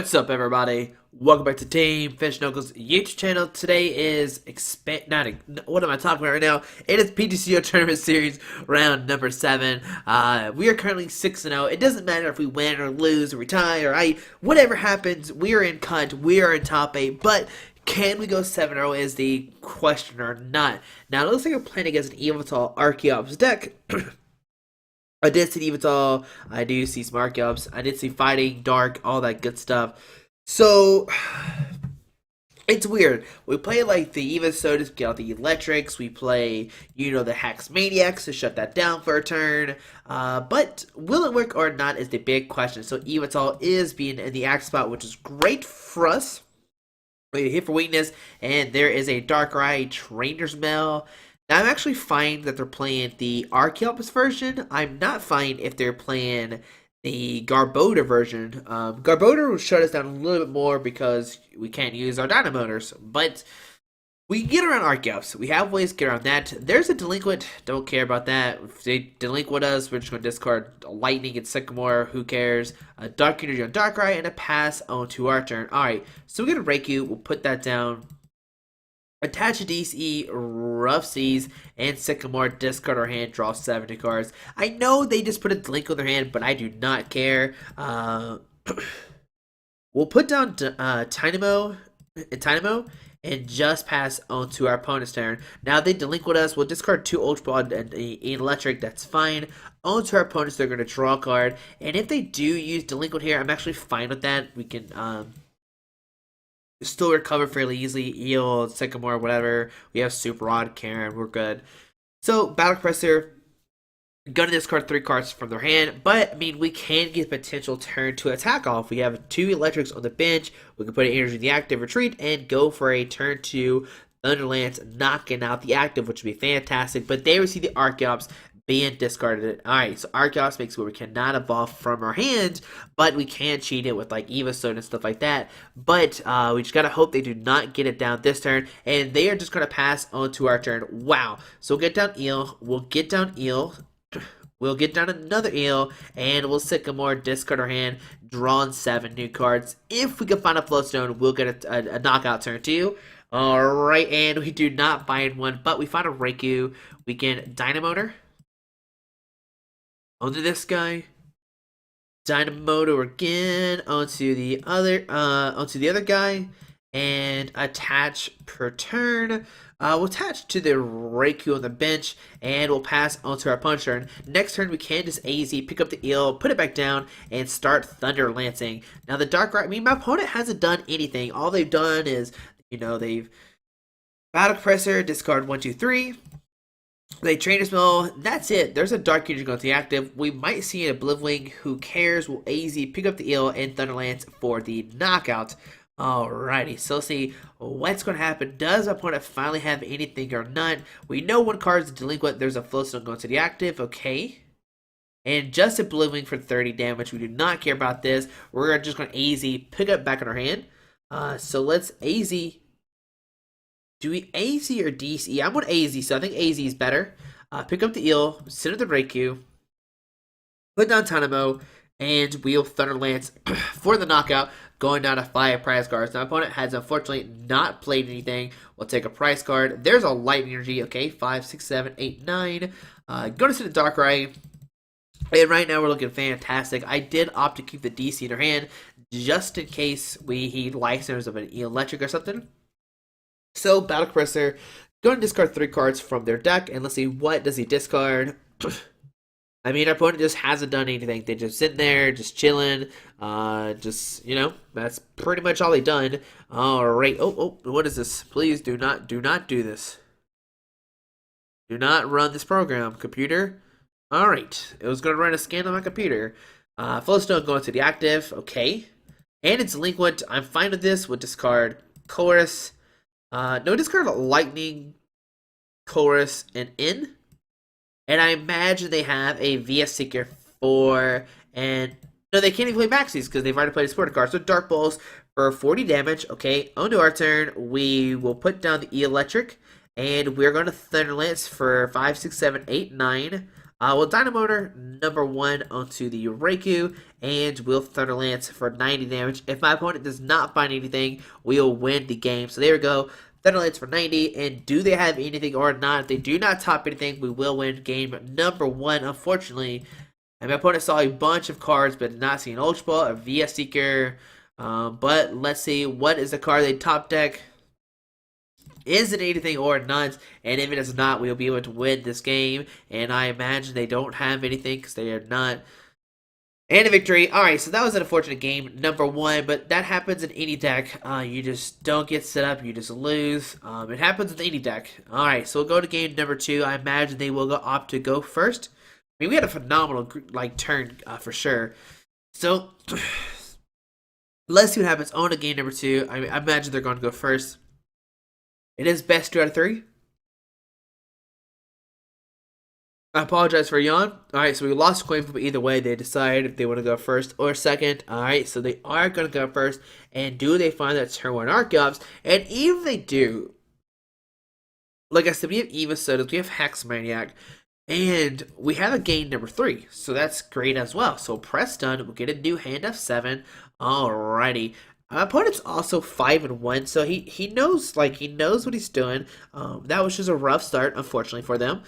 What's up, everybody? Welcome back to Team Fish Knuckles YouTube channel. Today is what am I talking about right now? It is PTCGO Tournament Series round number 7. We are currently 6-0. It doesn't matter if we win or lose or we tie or whatever happens. We are in cut. We are in top 8. But can we go 7-0 is the question or not. Now it looks like we're playing against an Yveltal Archeops deck. I did see Eelektrik, I do see Smart Ups, I did see Fighting, Dark, all that good stuff. So, it's weird. We play like the Evosodas to get out the Eelektриks, we play, the Hacks Maniacs to shut that down for a turn. But will it work or not is the big question. So Eelektrik is being in the act spot, which is great for us. We hit for weakness, and there is a Darkrai Trainer's Mail. Now, I'm actually fine that they're playing the Archeops version. I'm not fine if they're playing the Garbodor version. Garbodor will shut us down a little bit more because we can't use our Dynamotors. But we can get around Archeops. We have ways to get around that. There's a Delinquent. Don't care about that. If they Delinquent us, we're just going to discard Lightning and Sycamore. Who cares? A Dark Energy on Darkrai and a pass onto our turn. Alright, so we get a Raikou. We'll put that down. Attach a DC, Rough Seas, and Sycamore, discard our hand, draw 70 cards. I know they just put a Link on their hand, but I do not care. We'll put down Tynamo, and just pass onto our opponent's turn. Now they delinquent us, we'll discard 2 Ultra Ball and Eelektrik, that's fine. Onto our opponents, they're going to draw a card. And if they do use delinquent here, I'm actually fine with that. We can still recover fairly easily. Eel, Sycamore, whatever. We have Super Rod, Karen, we're good. So, Battle Presser, gonna discard 3 cards from their hand, but, I mean, we can get potential turn to attack off. We have 2 Eelektриks on the bench, we can put an energy in the active retreat, and go for a turn 2 Thunderlance, knocking out the active, which would be fantastic, but they receive the Archeops, being discarded. Alright, so Archeops makes where we cannot evolve from our hand, but we can cheat it with like Evosoda and stuff like that. But we just gotta hope they do not get it down this turn, and they are just gonna pass onto our turn. Wow. So we'll get down Eel, we'll get down Eel, we'll get down another Eel, and we'll Sycamore, discard our hand, draw 7 new cards. If we can find a Floatstone, we'll get a knockout turn 2. Alright, and we do not find one, but we find a Raikou. We can Dynamotor onto this guy, Dynamotor again onto the other guy, and attach per turn. We'll attach to the Raikou on the bench, and we'll pass onto our opponent's turn. Next turn, we can just AZ, pick up the Eel, put it back down, and start Thunder Lancing. Now, the Darkrai, I mean, my opponent hasn't done anything. All they've done is, they've Battle Presser, discard 1, 2, 3. They Trainer Spell, that's it. There's a Dark Energy going to the active. We might see an Oblivwing. Who cares? We'll AZ, pick up the Eel, and Thunderlance for the knockout. Alrighty, so let's see what's going to happen. Does our opponent finally have anything or not? We know one card is delinquent. There's a Floatstone going to the active. Okay. And just a Oblivwing for 30 damage. We do not care about this. We're just going to AZ, pick up back in our hand. So let's AZ. Do we AZ or DC? I'm going to AZ, so I think AZ is better. Pick up the Eel, sit at the Raikou, put down Tynamo, and we'll Thunderlance for the knockout, going down to 5 prize cards. Now, my opponent has unfortunately not played anything. We'll take a prize card. There's a Lightning Energy. Okay, 5, 6, 7, 8, 9. Going to sit the Darkrai. And right now we're looking fantastic. I did opt to keep the DC in her hand, just in case he licensed of an Eelektrik or something. So, Battle Presser, going to discard 3 cards from their deck, and let's see, what does he discard? I mean, our opponent just hasn't done anything. They're just sitting there, just chilling, that's pretty much all they've done. Alright, oh, what is this? Please do not do this. Do not run this program, computer. Alright, it was going to run a scan on my computer. Floatstone going to the active, okay. And it's delinquent, I'm fine with this, we'll discard Chorus. No discard Lightning, Chorus, and In. And I imagine they have a VS Seeker 4. And no, they can't even play Maxies because they've already played a supported card. So Dark Balls for 40 damage. Okay, onto our turn. We will put down the Eelektrik. And we're going to Thunderlance for 5, 6, 7, 8, 9. We'll Dynamotor number 1 onto the Raikou, and we'll Thunder Lance for 90 damage. If my opponent does not find anything, we'll win the game. So there we go. Thunder Lance for 90, and do they have anything or not? If they do not top anything, we will win game number 1, unfortunately. And my opponent saw a bunch of cards, but did not see an Ultra Ball, a VS Seeker. But let's see, what is the card they top deck? Is it anything or not? And if it is not, we'll be able to win this game. And I imagine they don't have anything because they are not. And a victory. Alright, so that was an unfortunate game, number 1. But that happens in any deck. You just don't get set up. You just lose. It happens in any deck. Alright, so we'll go to game number 2. I imagine they will opt to go first. I mean, we had a phenomenal turn for sure. So, let's see what happens on to game number 2. I imagine they're going to go first. It is best 2 out of 3. I apologize for a yawn. Alright, so we lost a coin flip, but either way, they decide if they want to go first or second. Alright, so they are going to go first. And do they find that turn 1 Archeops? And even if they do, like I said, we have Yveltal, we have Hex Maniac, and we have a game number 3. So that's great as well. So press done. We'll get a new hand of 7. Alrighty. My opponent's also 5-1, so he knows what he's doing. That was just a rough start, unfortunately, for them.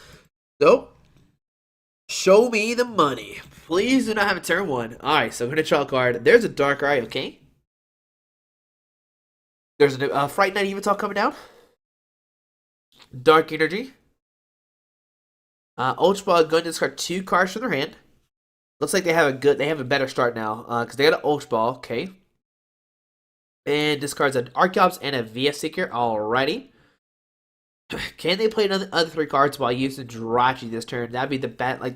So, show me the money. Please do not have a turn 1. Alright, so I'm going to draw a card. There's a Dark Eye, okay? There's a Fright Night Yveltal coming down. Dark Energy. Ultra Ball going to discard 2 cards from their hand. Looks like they have a better start now, because they got an Ultra Ball, okay? And discards an Archeops and a VS Seeker. Alrighty. Can they play another other 3 cards while using Jirachi this turn? That'd be the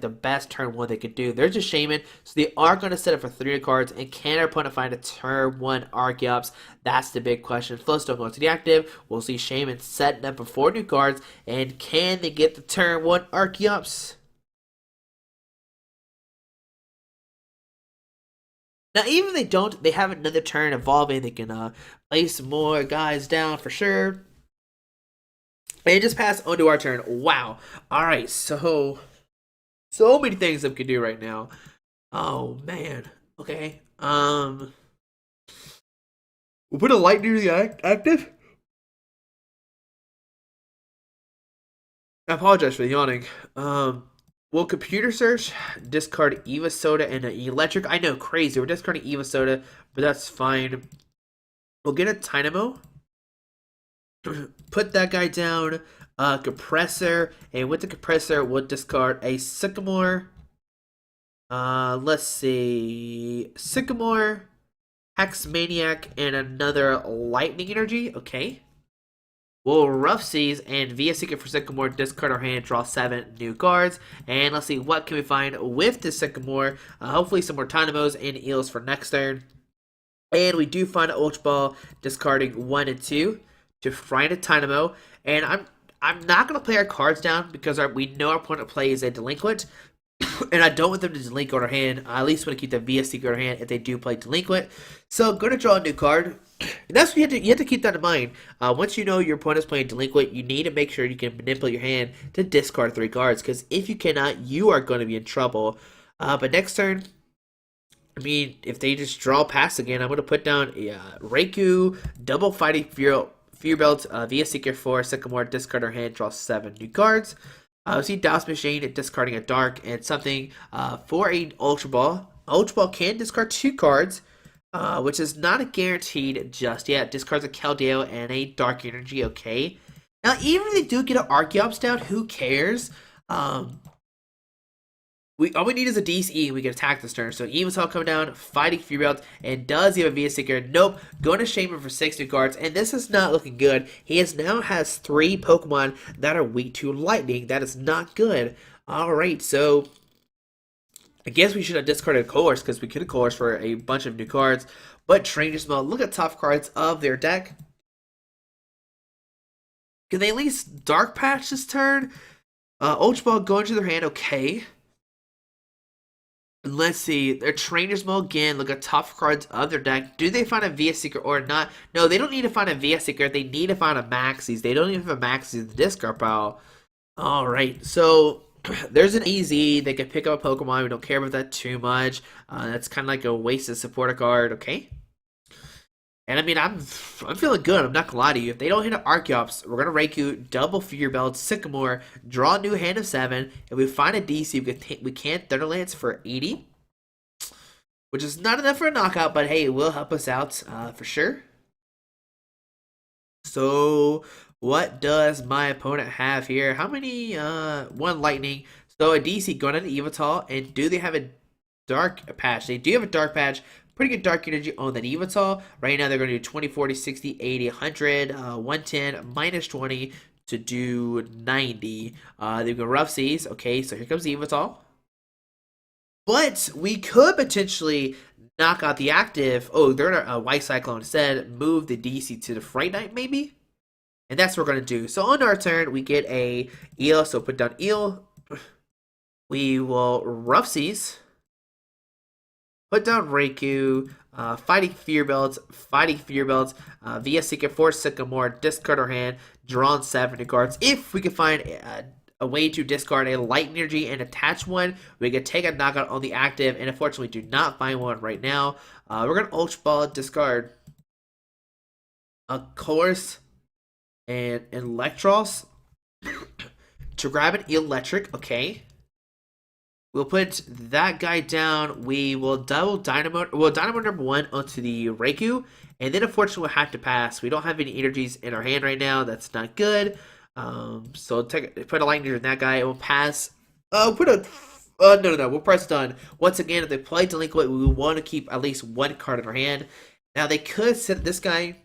best turn 1 they could do. There's a Shaman, so they are going to set up for 3 cards. And can our opponent find a turn 1 Archeops? That's the big question. Flowstone going to the active. We'll see Shaman setting up for 4 new cards. And can they get the turn 1 Archeops? Now, even if they don't, they have another turn evolving. They can place some more guys down for sure. And just pass on to our turn. Wow. Alright, so many things that we can do right now. Oh, man. Okay. We'll put a light near the active. I apologize for the yawning. We'll computer search, discard Eelektrik and an Eelektrik. I know, crazy. We're discarding Eelektrik, but that's fine. We'll get a Dynamo. Put that guy down. Compressor. And with the compressor, we'll discard a Sycamore. Let's see. Sycamore, Hex Maniac, and another Lightning Energy. Okay. We'll Rough Seas and VS Seeker for Sycamore, discard our hand, draw 7 new cards. And let's see, what can we find with the Sycamore? Hopefully some more Dynamos and Eels for next turn. And we do find an Ultra Ball, discarding 1 and 2 to find a Dynamo. And I'm not going to play our cards down because we know our opponent plays a Delinquent. And I don't want them to delinquent our hand. I at least want to keep the VS Seeker in our hand if they do play Delinquent. So I'm going to draw a new card. And that's what you have to keep that in mind. Once you know your opponent's playing Delinquent, you need to make sure you can manipulate your hand to discard 3 cards. Because if you cannot, you are going to be in trouble. But next turn, I mean, if they just draw pass again, I'm going to put down Raikou, double Fighting Fear Belt, VS Seeker for Sycamore, discard our hand, draw 7 new cards. See Douse Machine discarding a Dark and something for a Ultra Ball. Ultra Ball can discard 2 cards. Which is not a guaranteed just yet. Discards a Keldeo and a Dark Energy, okay. Now, even if they do get an Archeops down, who cares? All we need is a DCE and we can attack this turn. So Yveltal coming down, fighting Fury Belt, and does he have a VS Seeker? Nope. Going to Shaman for 6 new cards, and this is not looking good. He now has 3 Pokemon that are weak to Lightning. That is not good. Alright, so I guess we should have discarded Colors because we could have Colors for a bunch of new cards. But Trainer Smell, look at top cards of their deck. Can they at least Dark Patch this turn? Ultra Ball going to their hand, okay. Let's see, their Trainer's Mode again. Look at top cards of their deck. Do they find a VS Seeker or not? No, they don't need to find a VS Seeker. They need to find a Maxie's. They don't even have a Maxie's in the discard pile. Alright, so There's an EZ. They can pick up a Pokemon. We don't care about that too much. That's kind of like a wasted supporter card. Okay. And I mean, I'm feeling good. I'm not gonna lie to you. If they don't hit an Archeops, we're gonna Raikou, double Fear Belt, Sycamore, draw a new hand of 7. If we find a DC, we can Thunderlance for 80, which is not enough for a knockout, but hey, it will help us out for sure. So, what does my opponent have here? How many? One Lightning. So a DC going on Yveltal, and do they have a Dark Patch? They do have a Dark Patch. Pretty good Dark Energy on that Yveltal. Right now they're going to do 20, 40, 60, 80, 100, 110, minus 20 to do 90. They go Rough Seas. Okay, so here comes the Yveltal. But we could potentially knock out the active. Oh, they're in a White Cyclone instead. Move the DC to the Fright Knight, maybe? And that's what we're going to do. So on our turn, we get a Eel. So put down Eel. We will Rough Seas. Put down Raikou. Fighting Fear Belts. Via Secret Force Sycamore. Discard our hand. Draw 7 cards. If we can find a way to discard a Light Energy and attach one, we can take a knockout on the active, and unfortunately do not find one right now. We're going to Ultra Ball, discard a course and Electros to grab an Eelektrik. Okay. We'll put that guy down. We will double Dynamo. Well, Dynamo number 1 onto the Raikou, and then unfortunately we'll have to pass. We don't have any energies in our hand right now. That's not good. So put a lightning in that guy. We'll pass. No. We'll press done. Once again, if they play delinquent, we want to keep at least one card in our hand. Now they could set this guy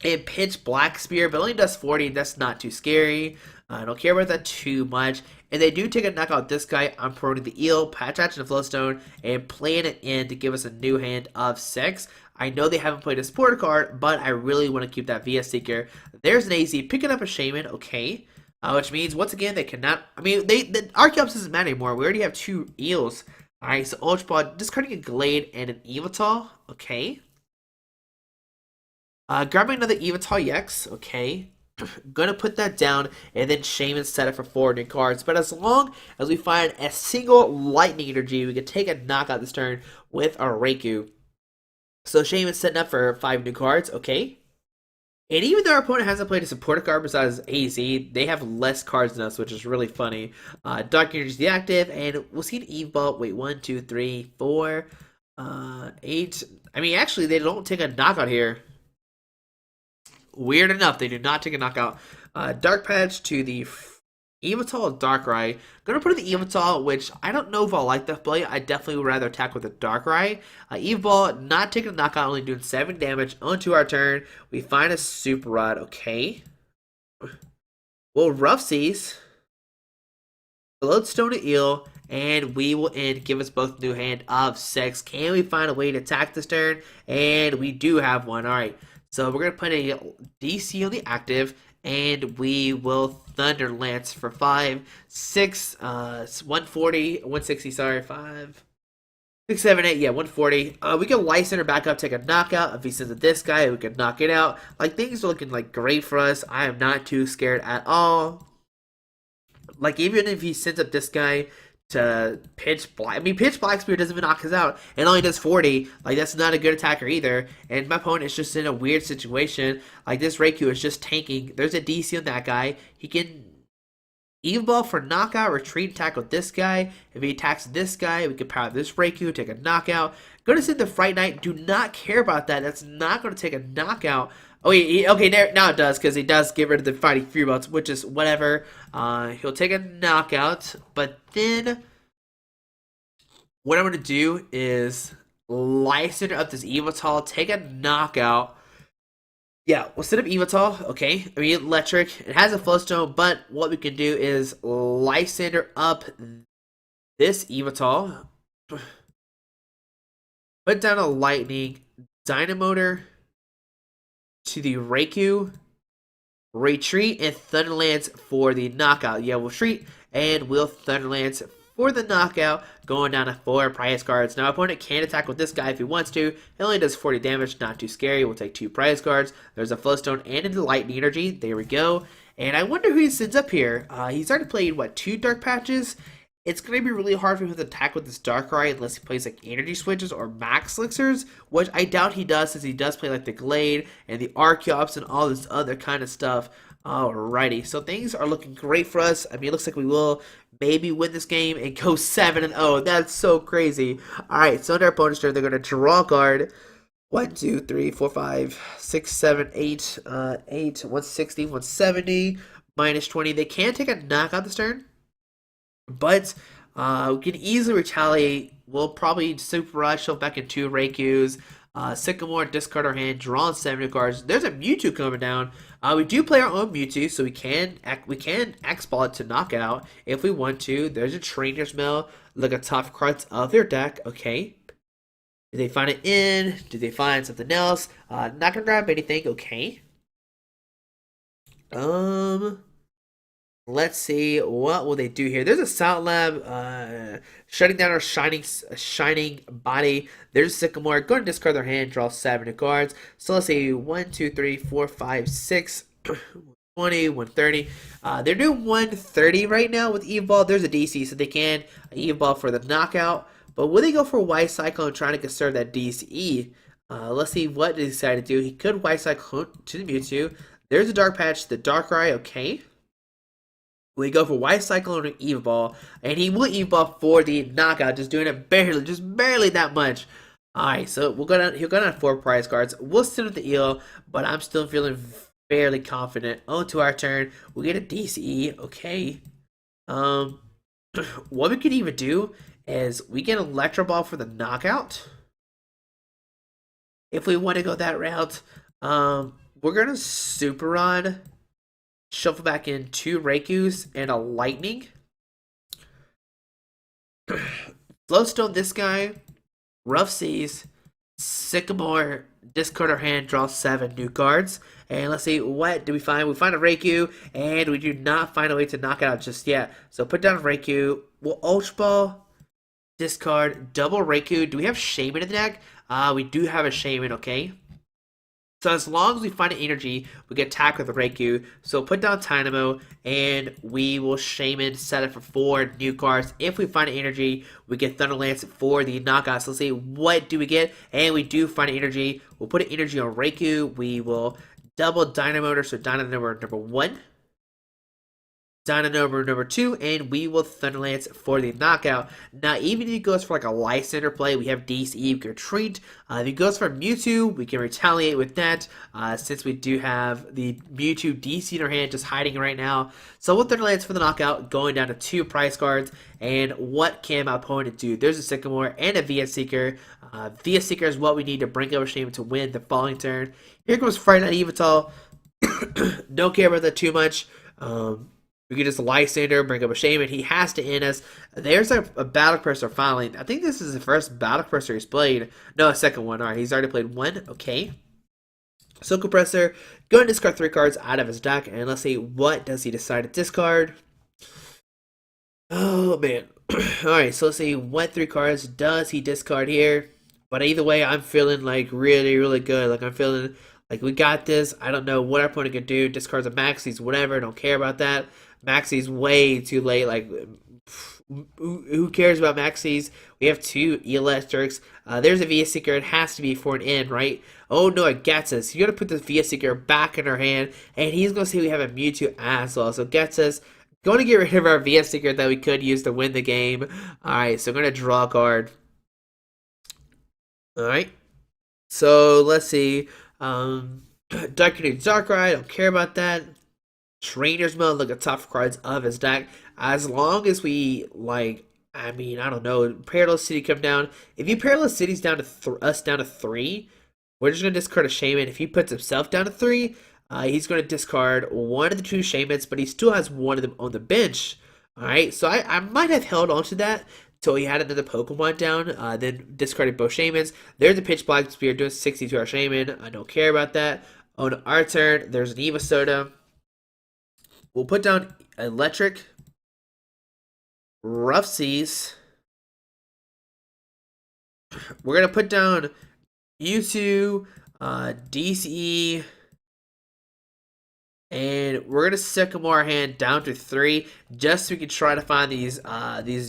and pitch Black Spear, but only does 40. That's not too scary. I don't care about that too much. And they do take a knockout this guy. I'm promoting the Eel, Patch Hatch, and the Flowstone, and playing it in to give us a new hand of 6. I know they haven't played a supporter card, but I really want to keep that VS Seeker. There's an AZ picking up a Shaman, okay. Which means, once again, they cannot... I mean, the Archeops doesn't matter anymore. We already have 2 Eels. Alright, so Ultra Ball, discarding a Glade and an Yveltal, okay. Grabbing another Yveltal EX, okay. Gonna put that down, and then Shaman set it for 4 new cards. But as long as we find a single Lightning Energy, we can take a knockout this turn with our Raikou. So Shaman's setting up for 5 new cards, okay. And even though our opponent hasn't played a supporter card besides AZ, they have less cards than us, which is really funny. Dark Energy is the active, and we'll see an Evolve. Wait, 1, 2, 3, 4, 8. I mean, actually, they don't take a knockout here. Weird enough, they do not take a knockout. Dark Patch to the Yveltal Darkrai. Gonna put in the Yveltal, which I don't know if I'll like that play. I definitely would rather attack with a Darkrai. Evolve, not taking a knockout, only doing 7 damage onto our turn. We find a Super Rod, okay. We'll Rough Seas. Lodestone to Eel. And we will end, give us both new hand of 6. Can we find a way to attack this turn? And we do have one, alright. So we're going to put a DC on the active, and we will Thunder Lance for 5, 6, 140, 160, sorry, 5, 6, 7, 8, yeah, 140. We can Light Center back up, take a knockout. If he sends it this guy, we can knock it out. Like, things are looking like great for us. I am not too scared at all. Like, even if he sends up this guy to pitch Black... I mean, pitch Black Spear doesn't even knock us out. It only does 40. Like, that's not a good attacker either. And my opponent is just in a weird situation. Like, this Raikou is just tanking. There's a DC on that guy. He can Evolve for knockout, retreat attack with this guy. If he attacks this guy, we can power this Raikou, take a knockout. Going to send the Fright Knight. Do not care about that. That's not going to take a knockout. Oh, okay, now it does, because he does get rid of the Fighting Fear Belts, which is whatever. He'll take a knockout, but then what I'm going to do is License up this Eelektrik, take a knockout. Yeah, we'll set up Yveltal, okay. I mean, Eelektrik. It has a Flowstone, but what we can do is Lysander up this Yveltal. Put down a Lightning, Dynamotor to the Raikou, retreat, and Thunderlance for the knockout. Yeah, we'll retreat, and we'll Thunderlance for the knockout, going down to 4 prize cards. Now, our opponent can attack with this guy if he wants to. It only does 40 damage, not too scary. We'll take 2 prize cards. There's a Flowstone and a Lightning Energy. There we go. And I wonder who he sends up here. He's already played, what, 2 Dark Patches? It's going to be really hard for him to attack with this Darkrai unless he plays like Energy Switches or Max Elixirs, which I doubt he does since he does play like the Glade and the Archeops and all this other kind of stuff. Alrighty, so things are looking great for us. I mean, it looks like we will maybe win this game and go 7-0. That's so crazy. Alright, so on their opponent's turn, they're going to draw a card. 1, 2, 3, 4, 5, 6, 7, 8, 160, 170, minus 20. They can take a knockout this turn, but we can easily retaliate. We'll probably Super Rush, shove back in 2 Raikous, Sycamore, discard our hand, draw 7 cards. There's a Mewtwo coming down. We do play our own Mewtwo, so we can X-Ball it to knockout if we want to. There's a Trainer's Mail. Look at top cards of their deck. Okay. Did they find it in? Did they find something else? Not gonna grab anything. Okay. Let's see, what will they do here? There's a Sound Lab, shutting down our shining body. There's a Sycamore. Go and discard their hand, draw 7 cards. So let's see, 1, 2, 3, 4, 5, 6, 20, 130. They're doing 130 right now with Yveltal. There's a DC, so they can Yveltal for the knockout. But will they go for White Cyclone trying to conserve that DCE? Let's see what they decide to do. He could White Cyclone to the Mewtwo. There's a Dark Patch, the Darkrai, okay. We go for White Cyclone and Evolve, and he will evolve for the knockout, just doing it barely, just barely that much. Alright, so we'll go down, he'll go down 4 prize cards. We'll send with the Eel, but I'm still feeling fairly confident. On to our turn, we get a DCE, okay. What we could even do is we get Electro Ball for the knockout. If we want to go that route, we're gonna Super Rod. Shuffle back in 2 Raikous and a Lightning. Flowstone this guy. Rough Seas. Sycamore. Discard our hand. Draw 7 new cards. And let's see, what do we find? We find a Raikou. And we do not find a way to knock it out just yet. So put down Raikou. We'll Ultra Ball. Discard. Double Raikou. Do we have Shaman in the deck? We do have a Shaman, okay. So as long as we find an energy, we get attacked with a Raikou. So put down Dynamo, and we will Shaman set it for 4 new cards. If we find an energy, we get Thunderlance for the knockout. So let's see, what do we get? And we do find an energy. We'll put an energy on Raikou. We will double Dynamo, so Dynamo number 1. Dynamo number 2, and we will Thunderlance for the knockout. Now, even if he goes for like a Lysander play, we have DCE, we can retreat. If he goes for Mewtwo, we can retaliate with that, since we do have the Mewtwo DC in our hand just hiding right now. So we'll Thunderlance for the knockout, going down to 2 prize cards. And what can my opponent do? There's a Sycamore and a VS Seeker. VS Seeker is what we need to bring over Shame to win the following turn. Here comes Fright Night Yveltal. Don't care about that too much. We can just Lysander, bring up a Shaman. He has to end us. There's a Battle Compressor finally. I think this is the first Battle Compressor he's played. No, a second one. Alright, he's already played 1. Okay. So Compressor, go and discard 3 cards out of his deck. And let's see, what does he decide to discard? Oh, man. Alright, so let's see, what 3 cards does he discard here? But either way, I'm feeling like really, really good. Like I'm feeling like we got this. I don't know what our opponent can do. Discards a Maxie's, whatever. Don't care about that. Maxie's way too late. Like, who cares about Maxie's? We have 2 Eelektriks. There's a VS Seeker. It has to be for an end, right? Oh no, it gets us. You're gonna put the VS Seeker back in our hand, and he's gonna say we have a Mewtwo as well. So it gets us. Going to get rid of our VS Seeker that we could use to win the game. Alright, so we're gonna draw a card. Alright. So let's see. Darkrai, don't care about that. Trainer's Mode, look at top cards of his deck. As long as we, like, I mean, I don't know, Perilous City come down. If you Perilous City's down to us down to 3, we're just going to discard a Shaman. If he puts himself down to 3, he's going to discard one of the 2 Shamans, but he still has one of them on the bench. Alright, so I might have held on to that until he had another Pokemon down, then discarded both Shamans. There's a Pitch Black Spear doing 60 to our Shaman. I don't care about that. On our turn, there's an Eva Soda. We'll put down Eelektrik. Rough Seas. We're gonna put down U2, DCE, and we're gonna Sycamore hand down to 3, just so we can try to find these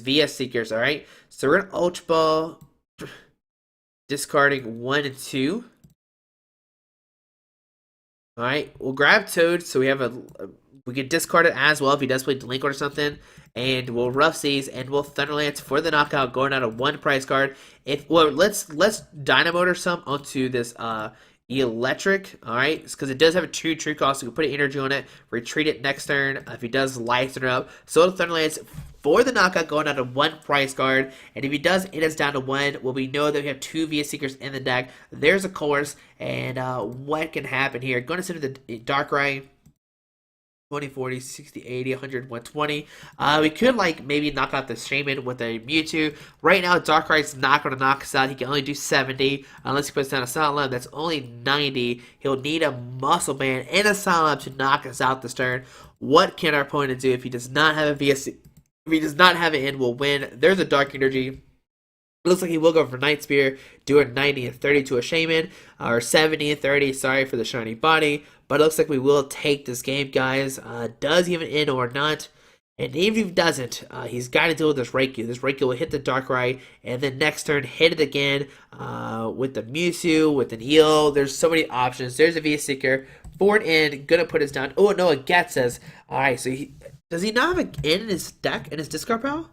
VS Seekers. All right, so we're gonna Ultra Ball, discarding 1 and 2. All right, we'll grab Toad, so we can discard it as well if he does play Delinquent or something, and we'll Rough Seas and we'll Thunderlance for the knockout, going out of 1 prize card. Let's Dynamotor some onto this Eelektrik, all right, because it does have a 2 true cost, so we can put energy on it, retreat it next turn if he does Life Throw up. So it'll Thunderlance for the knockout, going out of 1 prize card, and if he does it is down to 1, well, we know that we have 2 VS Seekers in the deck. There's a course, and what can happen here? Going to send the Darkrai. 20, 40, 60, 80, 100, 120. We could maybe knock out the Shaman with a Mewtwo. Right now, Darkrai's not going to knock us out. He can only do 70 unless he puts down a Silent Lab. That's only 90. He'll need a Muscle Band and a Silent Lab to knock us out this turn. What can our opponent do if he does not have a VS? If he does not have it in, we'll win. There's a Dark Energy. It looks like he will go for Night Spear, do a 90 and 30 to a Shaman, or 70 and 30, sorry for the shiny body. But it looks like we will take this game, guys. Does he have an in or not? And even if he doesn't, he's got to deal with this Raikou. This Raikou will hit the Darkrai, and then next turn hit it again with the Mewtwo, with an Eel. There's so many options. There's a VS Seeker. For an in, gonna put us down. Oh, no, it gets us. Alright, so does he not have an in his deck, in his discard pile?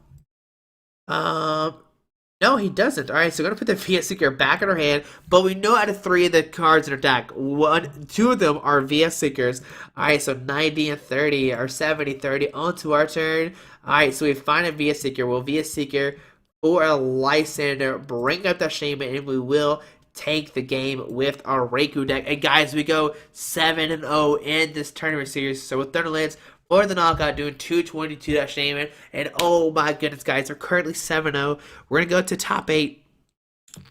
No, he doesn't. All right, so we're gonna put the VS Seeker back in our hand, but we know out of 3 of the cards in our deck, 2 of them are VS Seekers. All right, so 90 and 30 or 70, 30 onto our turn. All right, so we find a VS Seeker. We'll VS Seeker for a Lysander, bring up that Shaman, and we will take the game with our Raikou deck. And guys, we go 7-0 in this tournament series. So with Thunderlands for the knockout, doing 222 that Shaman. And oh my goodness, guys, we're currently 7-0. We're going to go to top 8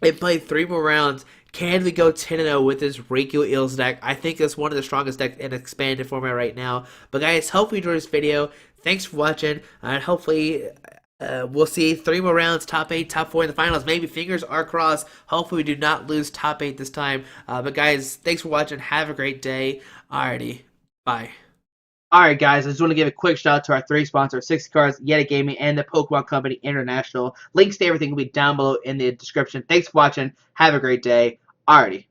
and play 3 more rounds. Can we go 10-0 with this Raikou Eels deck? I think it's one of the strongest decks in expanded format right now. But guys, hopefully you enjoyed this video. Thanks for watching, and hopefully we'll see 3 more rounds, top 8, top 4 in the finals. Maybe fingers are crossed. Hopefully we do not lose top 8 this time. But guys, thanks for watching. Have a great day. Alrighty, bye. Alright guys, I just want to give a quick shout out to our 3 sponsors, 60 Cards, Yeti Gaming, and the Pokemon Company International. Links to everything will be down below in the description. Thanks for watching. Have a great day. Alrighty.